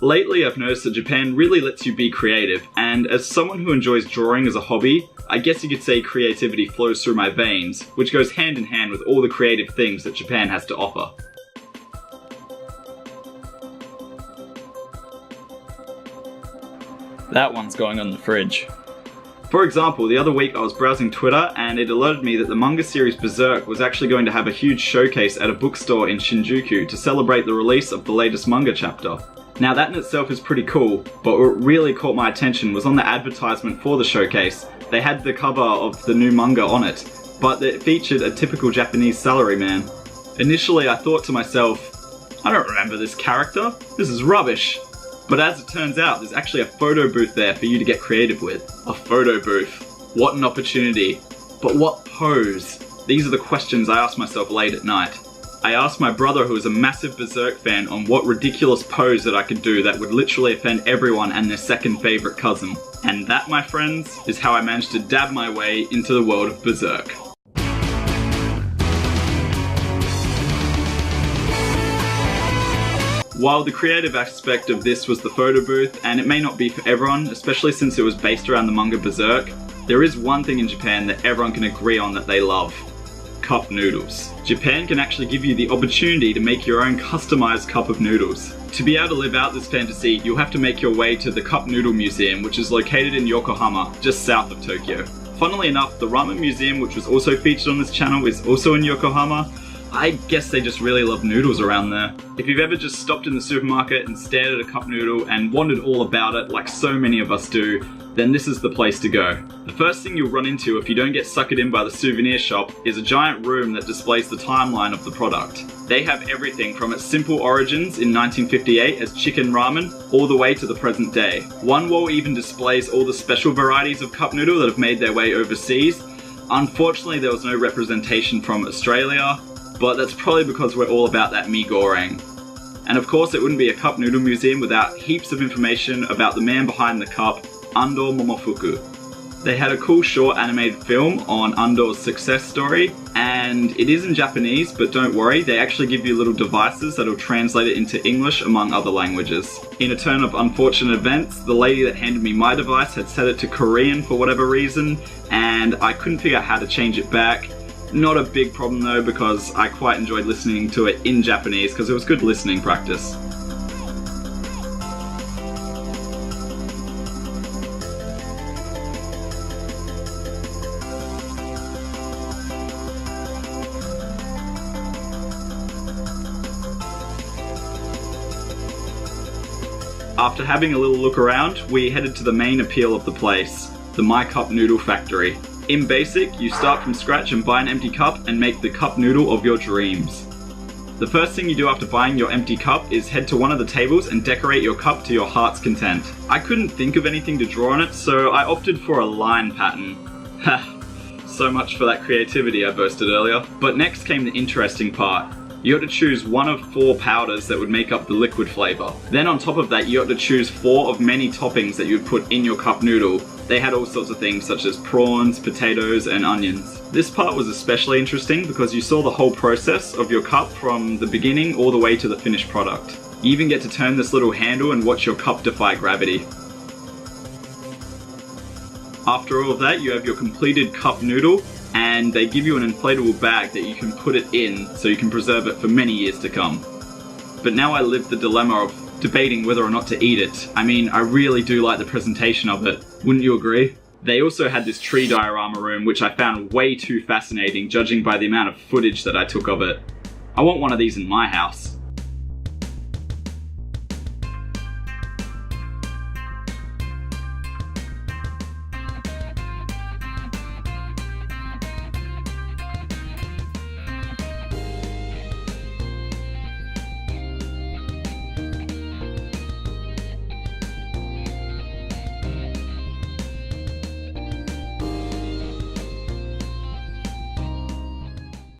Lately, I've noticed that Japan really lets you be creative, and as someone who enjoys drawing as a hobby, I guess you could say creativity flows through my veins, which goes hand in hand with all the creative things that Japan has to offer. That one's going on the fridge. For example, the other week I was browsing Twitter and it alerted me that the manga series Berserk was actually going to have a huge showcase at a bookstore in Shinjuku to celebrate the release of the latest manga chapter. Now that in itself is pretty cool, but what really caught my attention was on the advertisement for the showcase. They had the cover of the new manga on it, but it featured a typical Japanese salaryman. Initially I thought to myself, I don't remember this character, this is rubbish. But as it turns out, there's actually a photo booth there for you to get creative with. A photo booth. What an opportunity. But what pose? These are the questions I asked myself late at night. I asked my brother, who is a massive Berserk fan, on what ridiculous pose that I could do that would literally offend everyone and their second favourite cousin. And that, my friends, is how I managed to dab my way into the world of Berserk. While the creative aspect of this was the photo booth, and it may not be for everyone, especially since it was based around the manga Berserk, there is one thing in Japan that everyone can agree on that they love. Cup noodles. Japan can actually give you the opportunity to make your own customized cup of noodles. To be able to live out this fantasy, you'll have to make your way to the Cup Noodle Museum, which is located in Yokohama, just south of Tokyo. Funnily enough, the Ramen Museum, which was also featured on this channel, is also in Yokohama. I guess they just really love noodles around there. If you've ever just stopped in the supermarket and stared at a cup noodle and wondered all about it, like so many of us do, then this is the place to go. The first thing you'll run into if you don't get suckered in by the souvenir shop is a giant room that displays the timeline of the product. They have everything from its simple origins in 1958 as chicken ramen all the way to the present day. One wall even displays all the special varieties of cup noodle that have made their way overseas. Unfortunately, there was no representation from Australia, but that's probably because we're all about that mee goreng. And of course, it wouldn't be a Cup Noodle Museum without heaps of information about the man behind the cup, Ando Momofuku. They had a cool short animated film on Ando's success story, and it is in Japanese, but don't worry, they actually give you little devices that'll translate it into English among other languages. In a turn of unfortunate events, the lady that handed me my device had set it to Korean for whatever reason, and I couldn't figure out how to change it back. Not a big problem though, because I quite enjoyed listening to it in Japanese because it was good listening practice. After having a little look around, we headed to the main appeal of the place, the My Cup Noodle Factory. In basic, you start from scratch and buy an empty cup and make the cup noodle of your dreams. The first thing you do after buying your empty cup is head to one of the tables and decorate your cup to your heart's content. I couldn't think of anything to draw on it, so I opted for a line pattern. Ha, so much for that creativity I boasted earlier. But next came the interesting part. You had to choose one of 4 powders that would make up the liquid flavour. Then on top of that, you had to choose 4 of many toppings that you would put in your cup noodle. They had all sorts of things such as prawns, potatoes, and onions. This part was especially interesting because you saw the whole process of your cup from the beginning all the way to the finished product. You even get to turn this little handle and watch your cup defy gravity. After all of that, you have your completed cup noodle, and they give you an inflatable bag that you can put it in so you can preserve it for many years to come. But now I live the dilemma of debating whether or not to eat it. I mean, I really do like the presentation of it. Wouldn't you agree? They also had this tree diorama room, which I found way too fascinating, judging by the amount of footage that I took of it. I want one of these in my house.